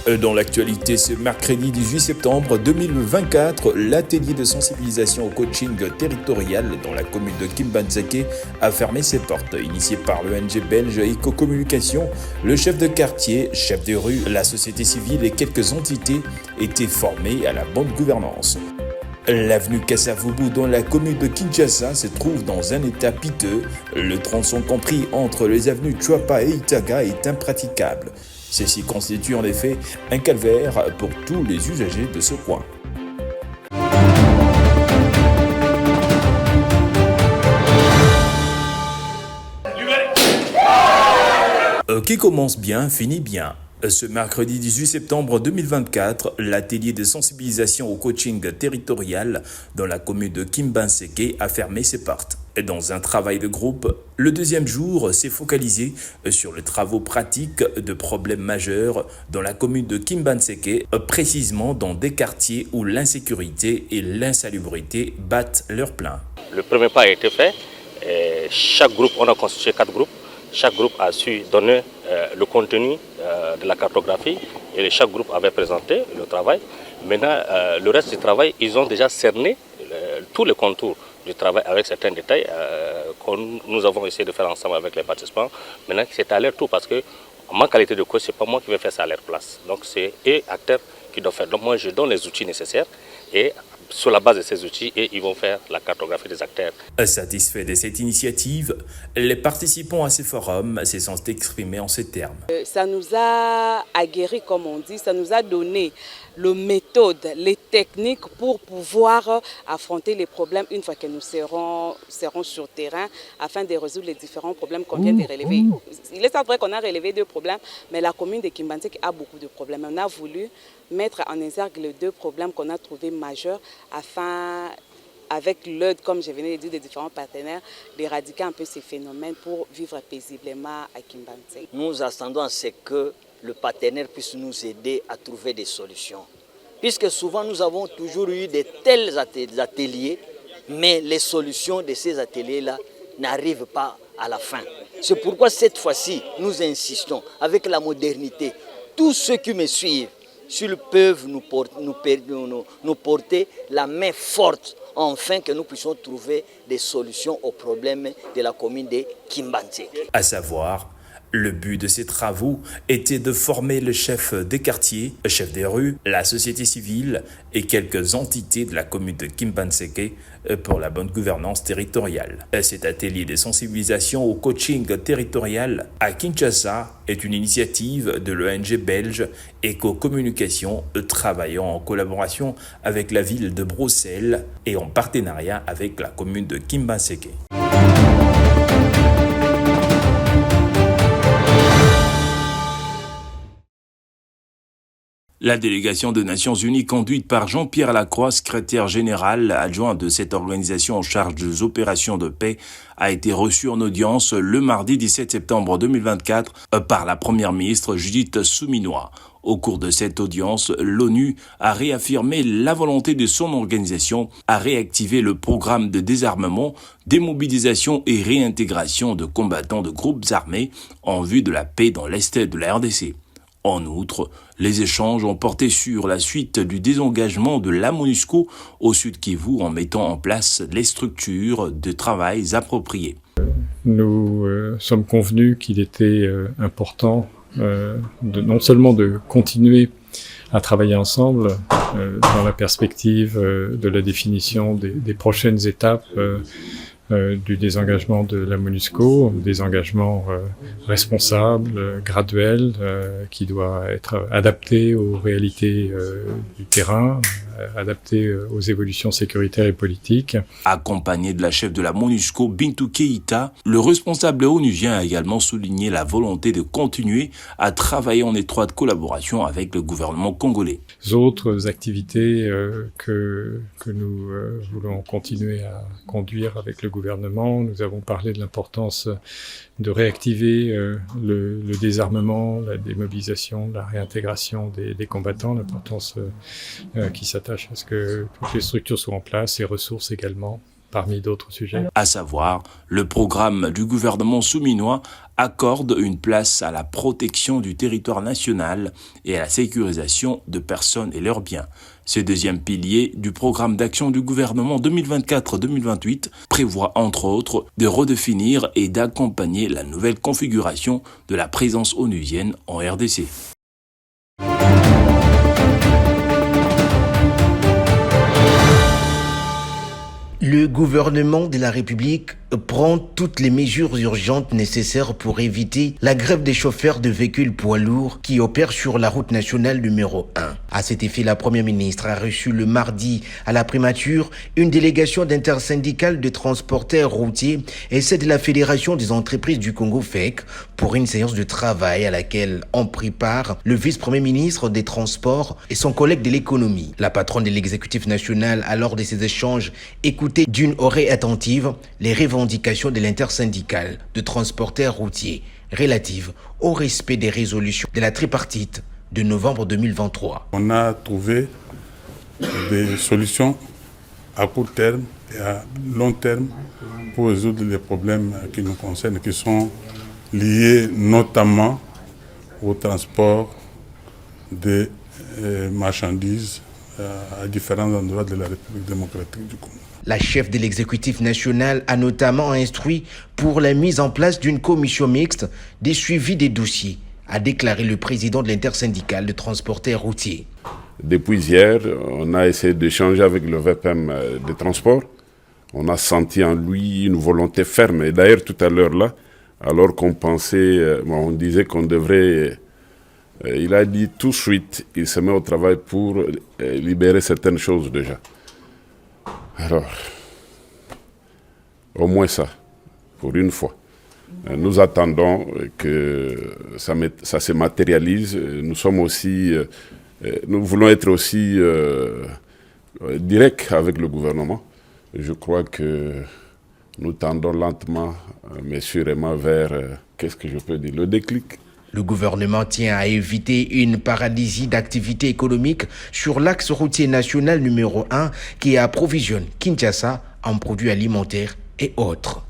Dans l'actualité, ce mercredi 18 septembre 2024, l'atelier de sensibilisation au coaching territorial dans la commune de Kimbanzeke a fermé ses portes. Initié par l'ONG belge Éco-Communication, le chef de quartier, chef de rue, la société civile et quelques entités étaient formés à la bonne gouvernance. L'avenue Kassavubu dans la commune de Kinshasa se trouve dans un état piteux. Le tronçon compris entre les avenues Chouapa et Itaga est impraticable. Ceci constitue en effet un calvaire pour tous les usagers de ce coin. Qui commence bien, finit bien. Ce mercredi 18 septembre 2024, l'atelier de sensibilisation au coaching territorial dans la commune de Kimbanzeke a fermé ses portes. Dans un travail de groupe, le deuxième jour s'est focalisé sur les travaux pratiques de problèmes majeurs dans la commune de Kimbanzeke, précisément dans des quartiers où l'insécurité et l'insalubrité battent leur plein. Le premier pas a été fait. Chaque groupe, on a constitué 4 groupes. Chaque groupe a su donner le contenu de la cartographie et chaque groupe avait présenté le travail. Maintenant, le reste du travail, ils ont déjà cerné tous les contours du travail avec certains détails que nous avons essayé de faire ensemble avec les participants. Maintenant, c'est à leur tour parce que, en ma qualité de coach, ce n'est pas moi qui vais faire ça à leur place. Donc, c'est eux, acteurs, qui doivent faire. Donc, moi, je donne les outils nécessaires et sur la base de ces outils, et ils vont faire la cartographie des acteurs. Satisfaits de cette initiative, les participants à ces forums se sont exprimés en ces termes. Ça nous a aguerri, comme on dit, ça nous a donné les méthodes, les techniques pour pouvoir affronter les problèmes une fois que nous serons sur terrain afin de résoudre les différents problèmes qu'on vient de relever. Il est vrai qu'on a relevé 2 problèmes, mais la commune de Kimbanzeke a beaucoup de problèmes. On a voulu mettre en exergue les 2 problèmes qu'on a trouvés majeurs afin, avec l'aide, comme je venais de dire, des différents partenaires, d'éradiquer un peu ces phénomènes pour vivre paisiblement à Kimbanzeke. Nous attendons à ce que le partenaire puisse nous aider à trouver des solutions. Puisque souvent nous avons toujours eu de tels ateliers, mais les solutions de ces ateliers-là n'arrivent pas à la fin. C'est pourquoi cette fois-ci, nous insistons avec la modernité. Tous ceux qui me suivent, s'ils peuvent nous porter la main forte, afin que nous puissions trouver des solutions aux problèmes de la commune de Kimbanzeke. À savoir, le but de ces travaux était de former le chef des quartiers, le chef des rues, la société civile et quelques entités de la commune de Kimbanzeke pour la bonne gouvernance territoriale. Cet atelier de sensibilisation au coaching territorial à Kinshasa est une initiative de l'ONG belge Éco-Communication travaillant en collaboration avec la ville de Bruxelles et en partenariat avec la commune de Kimbanzeke. La délégation des Nations Unies conduite par Jean-Pierre Lacroix, secrétaire général adjoint de cette organisation en charge des opérations de paix, a été reçue en audience le mardi 17 septembre 2024 par la première ministre Judith Suminwa. Au cours de cette audience, l'ONU a réaffirmé la volonté de son organisation à réactiver le programme de désarmement, démobilisation et réintégration de combattants de groupes armés en vue de la paix dans l'est de la RDC. En outre, les échanges ont porté sur la suite du désengagement de la MONUSCO au Sud Kivu en mettant en place les structures de travail appropriées. Nous sommes convenus qu'il était important non seulement de continuer à travailler ensemble dans la perspective de la définition des prochaines étapes du désengagement de la MONUSCO, des engagements responsables, graduels, qui doit être adapté aux réalités du terrain, adapté aux évolutions sécuritaires et politiques. Accompagné de la chef de la MONUSCO, Bintou Keïta, le responsable onusien a également souligné la volonté de continuer à travailler en étroite collaboration avec le gouvernement congolais. Autres activités que nous voulons continuer à conduire avec le gouvernement, nous avons parlé de l'importance de réactiver le désarmement, la démobilisation, la réintégration des combattants, l'importance qui s'attache à ce que toutes les structures soient en place, les ressources également, parmi d'autres sujets. À savoir, le programme du gouvernement souminois accorde une place à la protection du territoire national et à la sécurisation de personnes et leurs biens. Ce deuxième pilier du programme d'action du gouvernement 2024-2028 prévoit entre autres de redéfinir et d'accompagner la nouvelle configuration de la présence onusienne en RDC. Le gouvernement de la République prend toutes les mesures urgentes nécessaires pour éviter la grève des chauffeurs de véhicules poids lourds qui opèrent sur la route nationale numéro 1. À cet effet, la Première ministre a reçu le mardi à la primature une délégation d'intersyndicales de transporteurs routiers et celle de la Fédération des entreprises du Congo FEC pour une séance de travail à laquelle ont pris part le vice-premier ministre des Transports et son collègue de l'économie. La patronne de l'exécutif national a lors de ces échanges écouté d'une oreille attentive les revendications de l'intersyndicale de transporteurs routiers relatives au respect des résolutions de la tripartite de novembre 2023. On a trouvé des solutions à court terme et à long terme pour résoudre les problèmes qui nous concernent, qui sont liés notamment au transport des marchandises à différents endroits de la République démocratique du Congo. La chef de l'exécutif national a notamment instruit pour la mise en place d'une commission mixte des suivis des dossiers, a déclaré le président de l'intersyndicale de transporteurs routiers. Depuis hier, on a essayé d'échanger avec le VPM des transports. On a senti en lui une volonté ferme. Et d'ailleurs, tout à l'heure là, alors qu'on pensait, on disait qu'on devrait... il a dit tout de suite, il se met au travail pour libérer certaines choses déjà. Alors, au moins ça, pour une fois. Nous attendons que ça se matérialise. Nous sommes aussi, nous voulons être aussi directs avec le gouvernement. Je crois que nous tendons lentement, mais sûrement vers, qu'est-ce que je peux dire, le déclic. Le gouvernement tient à éviter une paralysie d'activité économique sur l'axe routier national numéro 1 qui approvisionne Kinshasa en produits alimentaires et autres.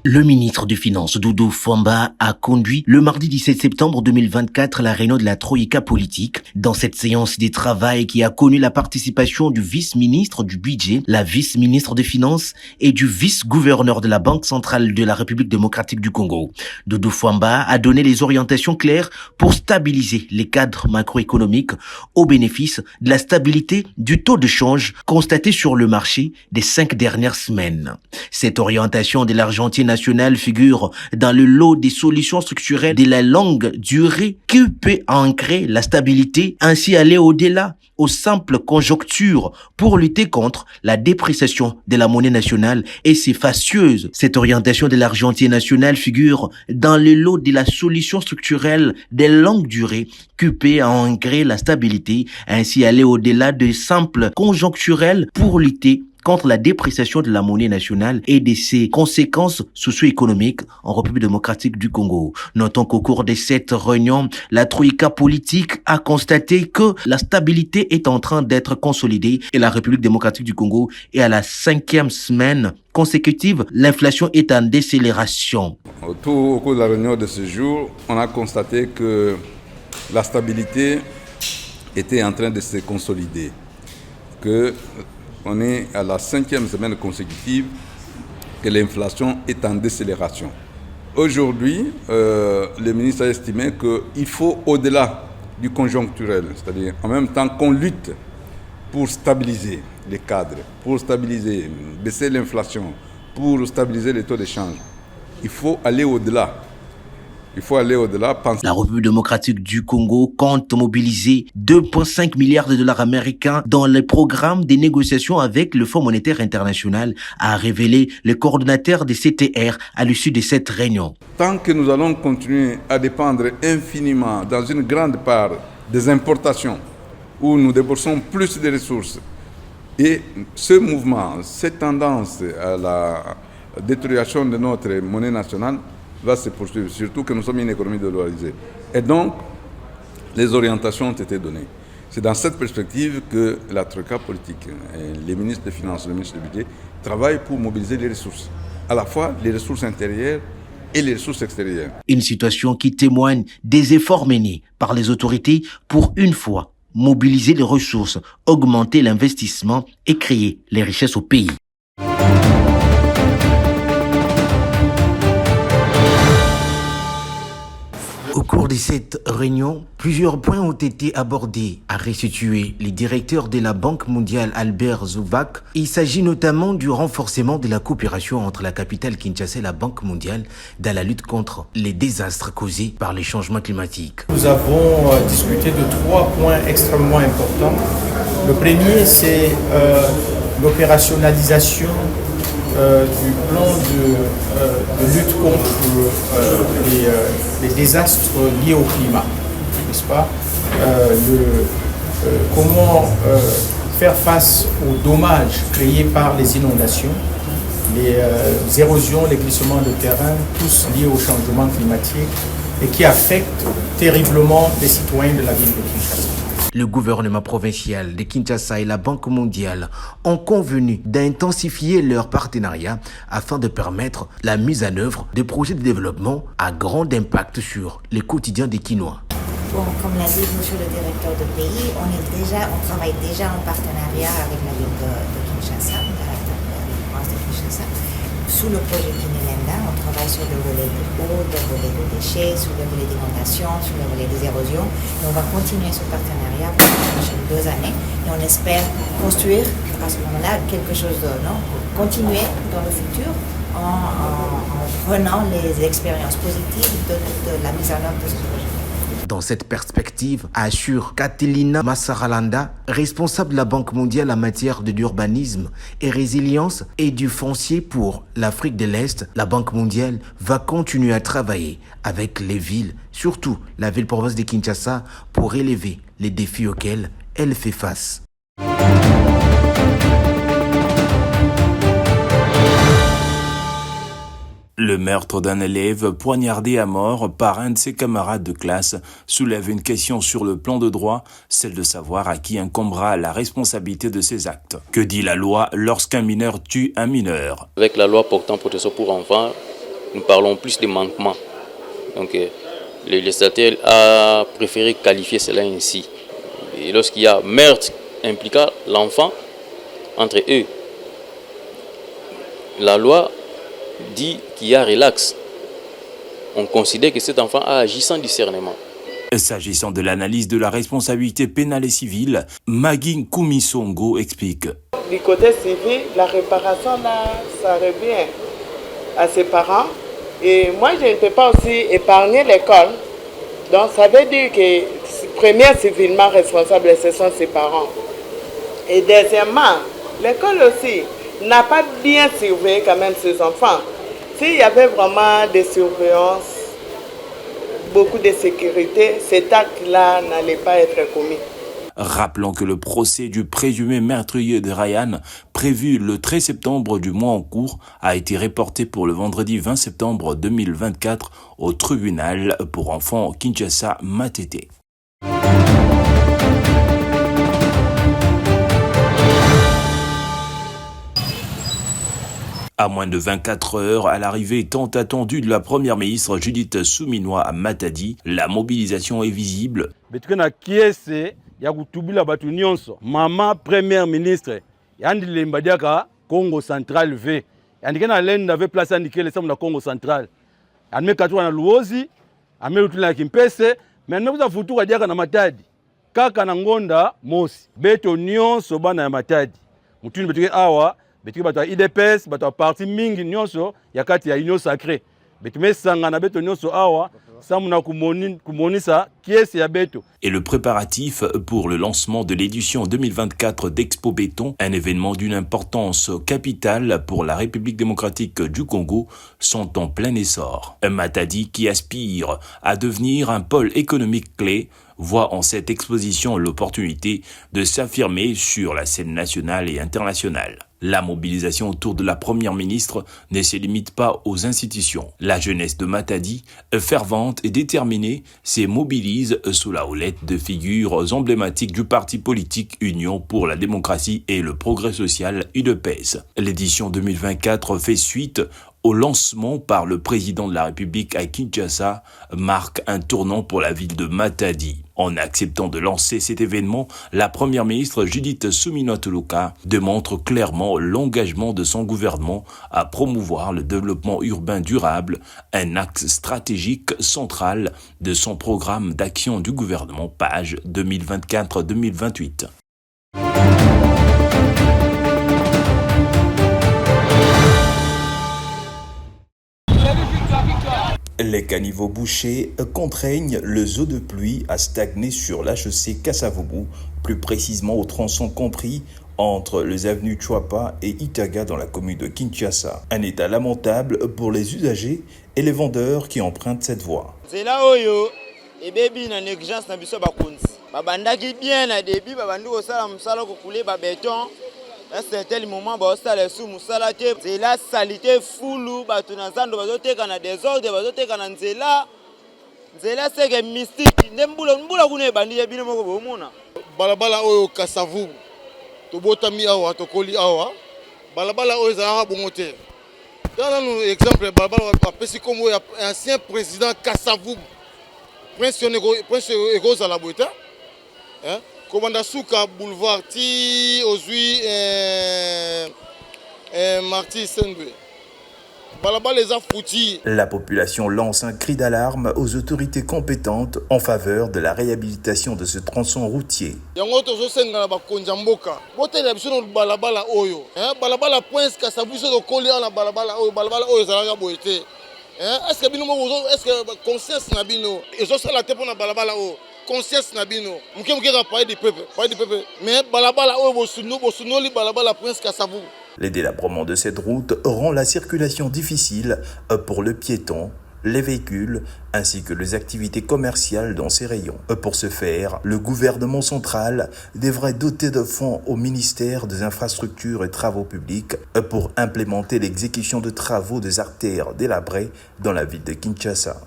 Le ministre des Finances, Doudou Fwamba, a conduit le mardi 17 septembre 2024 la réunion de la Troïka politique. Dans cette séance de travail qui a connu la participation du vice-ministre du Budget, la vice-ministre des Finances et du vice-gouverneur de la Banque centrale de la République démocratique du Congo. Doudou Fwamba a donné les orientations claires pour stabiliser les cadres macroéconomiques au bénéfice de la stabilité du taux de change constaté sur le marché des 5 dernières semaines. Cette orientation de l'argentier national figure dans le lot des solutions structurelles de la longue durée qui peut ancrer la stabilité, ainsi aller au-delà aux simples conjonctures pour lutter contre la dépréciation de la monnaie nationale et ses facieuses. Cette orientation de l'argentier national figure dans le lot de la solution structurelle de longue durée qui peut ancrer la stabilité, ainsi aller au-delà de simples conjoncturelles pour lutter contre la dépréciation de la monnaie nationale et de ses conséquences socio-économiques en République démocratique du Congo. Notons qu'au cours de cette réunion, la Troïka politique a constaté que la stabilité est en train d'être consolidée et la République démocratique du Congo est à la 5e semaine consécutive. L'inflation est en décélération. Au cours de la réunion de ce jour, on a constaté que la stabilité était en train de se consolider, on est à la 5e semaine consécutive que l'inflation est en décélération. Aujourd'hui, le ministre a estimé qu'il faut, au-delà du conjoncturel, c'est-à-dire en même temps qu'on lutte pour stabiliser les cadres, pour stabiliser, baisser l'inflation, pour stabiliser les taux d'échange, il faut aller au-delà. Il faut aller au-delà. La République démocratique du Congo compte mobiliser 2,5 milliards de dollars américains dans le programme des négociations avec le Fonds monétaire international, a révélé le coordonnateur des CTR à l'issue de cette réunion. Tant que nous allons continuer à dépendre infiniment dans une grande part des importations, où nous déboursons plus de ressources, et ce mouvement, cette tendance à la détérioration de notre monnaie nationale, va se poursuivre, surtout que nous sommes une économie dollarisée. Et donc, les orientations ont été données. C'est dans cette perspective que la troïka politique, les ministres des Finances, le ministre du Budget, travaillent pour mobiliser les ressources, à la fois les ressources intérieures et les ressources extérieures. Une situation qui témoigne des efforts menés par les autorités pour une fois mobiliser les ressources, augmenter l'investissement et créer les richesses au pays. Au cours de cette réunion, plusieurs points ont été abordés, a restitué le directeur de la Banque mondiale Albert Zubak. Il s'agit notamment du renforcement de la coopération entre la capitale Kinshasa et la Banque mondiale dans la lutte contre les désastres causés par les changements climatiques. Nous avons discuté de 3 points extrêmement importants. Le premier, c'est l'opérationnalisation du plan de lutte contre les désastres liés au climat, n'est-ce pas? Comment faire face aux dommages créés par les inondations, les érosions, les glissements de terrain, tous liés au changement climatique et qui affectent terriblement les citoyens de la ville de Kinshasa. Le gouvernement provincial de Kinshasa et la Banque mondiale ont convenu d'intensifier leur partenariat afin de permettre la mise en œuvre de projets de développement à grand impact sur les quotidiens des Kinois. Bon, comme l'a dit monsieur le directeur de pays, on travaille déjà en partenariat avec la ville de Kinshasa, la province de Kinshasa. Sous le projet Kinelenda, on travaille sur le volet de eau, le volet de déchets, sur le volet d'inondation, sur le volet des érosions. Et on va continuer ce partenariat pour les prochaines 2 années. Et on espère construire à ce moment-là quelque chose de continuer dans le futur en prenant les expériences positives de la mise en œuvre de ce projet. Dans cette perspective, assure Katilina Massaralanda, responsable de la Banque mondiale en matière de l'urbanisme et résilience et du foncier pour l'Afrique de l'Est, la Banque mondiale va continuer à travailler avec les villes, surtout la ville-province de Kinshasa, pour relever les défis auxquels elle fait face. Le meurtre d'un élève poignardé à mort par un de ses camarades de classe soulève une question sur le plan de droit, celle de savoir à qui incombera la responsabilité de ces actes. Que dit la loi lorsqu'un mineur tue un mineur? Avec la loi portant protection pour enfants, nous parlons plus de manquements. Donc le législateur a préféré qualifier cela ainsi. Et lorsqu'il y a meurtre impliquant l'enfant entre eux, la loi dit qu'il y a relax. On considère que cet enfant a agi sans discernement. S'agissant de l'analyse de la responsabilité pénale et civile, Magin Kumisongo explique. Du côté civil, la réparation là, ça revient à ses parents. Et moi, je ne peux pas aussi épargner l'école. Donc ça veut dire que premier civilement responsable, ce sont ses parents. Et deuxièmement, l'école aussi n'a pas bien surveillé quand même ses enfants. S'il y avait vraiment des surveillances, beaucoup de sécurité, cet acte-là n'allait pas être commis. Rappelons que le procès du présumé meurtrier de Ryan, prévu le 13 septembre du mois en cours, a été reporté pour le vendredi 20 septembre 2024 au tribunal pour enfants Kinshasa Matete. À moins de 24 heures à l'arrivée tant attendue de la première ministre Judith Suminwa à Matadi, la mobilisation est visible. Maman première ministre yandi lembadiaka Congo central v yandike na lenda ve place andike le samu na Congo central anme katwa na Luozi ame lutula kimpese mais ne vous futuka diaka na Matadi kaka na ngonda mosi beto nyonso bana ya Matadi mutuni betuke awa betuke bato IDPS bato parti mingi nyonso yakati ya union sacrée betume sanga na beto nyonso awa. Et le préparatif pour le lancement de l'édition 2024 d'Expo Béton, un événement d'une importance capitale pour la République démocratique du Congo, sont en plein essor. Un Matadi qui aspire à devenir un pôle économique clé voit en cette exposition l'opportunité de s'affirmer sur la scène nationale et internationale. La mobilisation autour de la première ministre ne se limite pas aux institutions. La jeunesse de Matadi, fervente et déterminée, se mobilise sous la houlette de figures emblématiques du parti politique Union pour la démocratie et le progrès social UDPS. L'édition 2024 fait suite au lancement par le président de la République à Kinshasa, marque un tournant pour la ville de Matadi. En acceptant de lancer cet événement, la première ministre Judith Suminwa-Tuluka démontre clairement l'engagement de son gouvernement à promouvoir le développement urbain durable, un axe stratégique central de son programme d'action du gouvernement, page 2024-2028. Les caniveaux bouchés contraignent les eaux de pluie à stagner sur l'HEC Kasavubu, plus précisément au tronçon compris entre les avenues Chouapa et Itaga dans la commune de Kinshasa. Un état lamentable pour les usagers et les vendeurs qui empruntent cette voie. C'est là où et baby na négligence na biso bakonzi. Babandaki bien na début babandi ko sala musala ko couler ba béton. À un certain moment, c'est la salité foulou, batunazando bazoteka na désordre, bazoteka na nzela. Nzela c'est que mystique. Ndembula kune bandi bino moko bomona. Balabala oyo Kasavubu. To botami awa to koli awa. Balabala oyo za bongote. Dans un exemple balabala apesi comme ancien président Kasavubu. Prince Ego za la boita. Hein? Commanda Souka boulevard ti Ozui Marty Sengue. La population lance un cri d'alarme aux autorités compétentes en faveur de la réhabilitation de ce tronçon routier. Est-ce que conscience na bino ezosala te pona balabala o conscience na bino muke ka parler du peuple mais balabala o bosunoli balabala Prince Kasavubu. Le délabrement de cette route rend la circulation difficile pour le piéton, les véhicules ainsi que les activités commerciales dans ces rayons. Pour ce faire, le gouvernement central devrait doter de fonds au ministère des Infrastructures et Travaux publics pour implémenter l'exécution de travaux des artères délabrées dans la ville de Kinshasa.